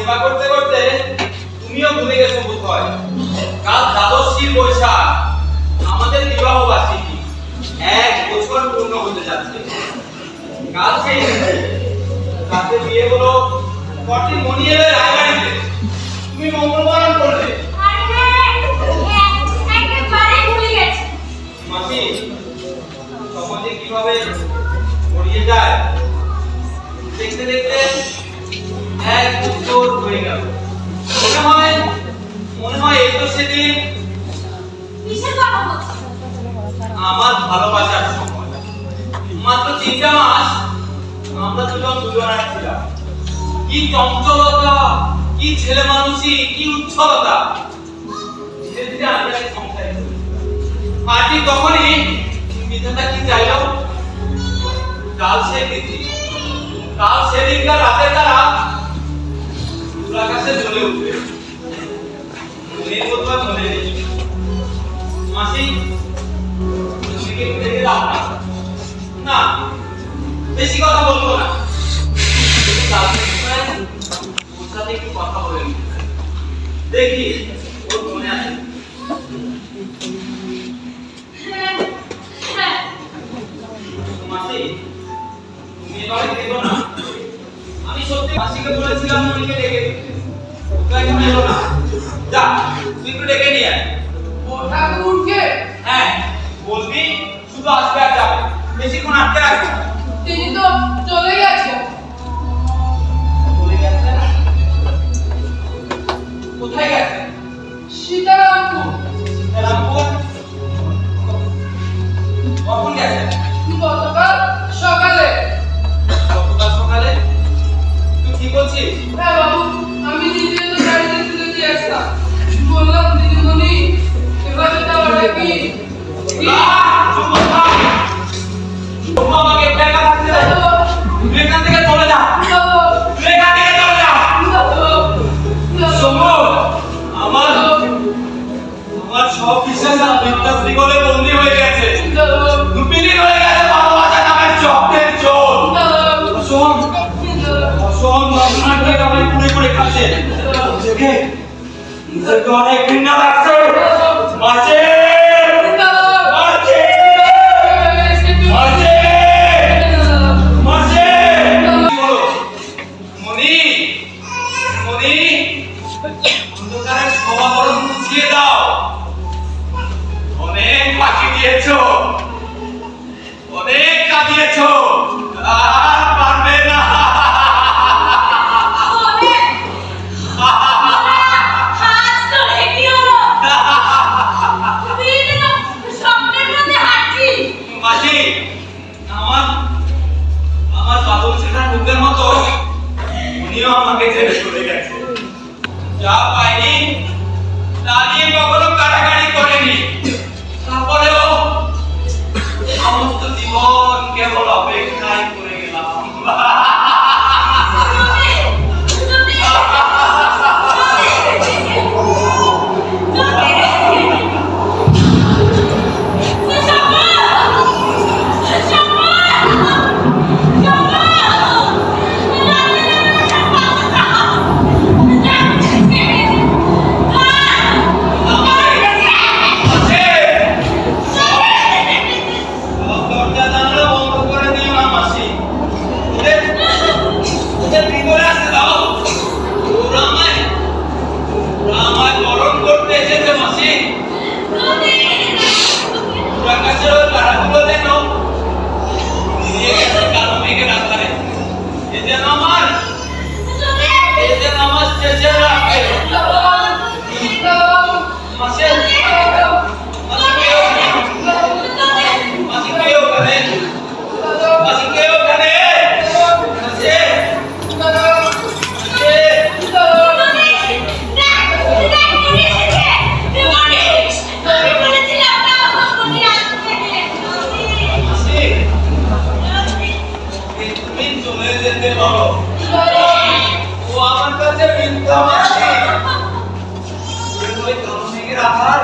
সেবা করতে করতে তুমিও ভুলে গেছো বোধ হয়। কাল দ্বাদশীর বৈশাখ, আমাদের বিবাহ বার্ষিকী 1 বছর পূর্ণ হতে যাচ্ছে। কাল সেই রাতে বিয়ে হলো কটি মনিয়ের রায়বাড়িতে। তুমি মঙ্গলবরণ করলে। মাসি, সমাজে কিভাবে গড়িয়ে যায় দেখতে দেখতে 1 বছর হয়ে গেল। মনে হয় এই তো সেদিন আমার ভালোবাসার সময়। মাত্র 3টা মাস আমরা দুজনে ছিলাম। কি চঞ্চলতা, কি ছেলে মানুষই, কি উচ্ছলতা। ধীরে ধীরে আমরা সংসারে আর ঠিক তখনই বিধাতা কি চাইল, কাল সে তিথি, কাল সেদিনকার রাতের তারা আকাশে জ্বলে উঠবে। মনের কথা মনে নেই। মাসি, তুমি কি দেখে দাও না? না, বেশি কথা বলবো না। ওর সাথে একটু কথা বলে দেখি ওর মনে আছে। মাসি, তুমি এবারে দেখো না। আমি সত্যি মাসিকে বলেছিলাম মনিকে ডেকে দিতে। ওটা এখন এলো না। যা, তুই একটু ডেকে নিয়ে আয়। ও ঠাকুরকে? হ্যাঁ, বলবি শুধু আসবে আর যাবে, বেশিক্ষণ আটকে রাখবি না। তিনি তো চলে গেছে। চলে গেছে? কোথায় গেছে? সীতারামপুর। সীতারামপুর? কখন গেছে? গতকাল সকালে। গতকাল সকালে? তুই কি বলছিস? হ্যাঁ বাবু, আমি নিজে তো গাড়িতে তুলে দিয়ে আসলাম। বললাম দিদিমণি, এভাবে যাওয়াটা কি? আমাকে একা থাকতে দাও। তুই এখান থেকে চলে যা। তুই এখান থেকে চলে যা। আমার সব বিশ্বাস আর বিদ্যাশ্রী বলে বন্দী হয়ে গেছে। দুপিলি হয়ে গেছে ভালোবাসা নামের চক্রের চোর। অসহন ভাবনাকে আমায় পুড়ে পুড়ে খাচ্ছে। নিজেকে অনেক ঘৃণা লাগছে। মাসে অনেক কাঁদিয়েছ, আর পারবে না। মাসি, আমার বাদল সেটার মুখের মতো উনিও আমাকে ছেড়ে চলে গেছে। যা পাইনি তা নিয়ে কখনো কাটাকাটি করেনি। তারপরেও সমস্ত জীবন কেবল অপেক্ষায় করে গেলাম। ও আমার কাছে মিথ্যা মাসি। ওই কারণে রাখার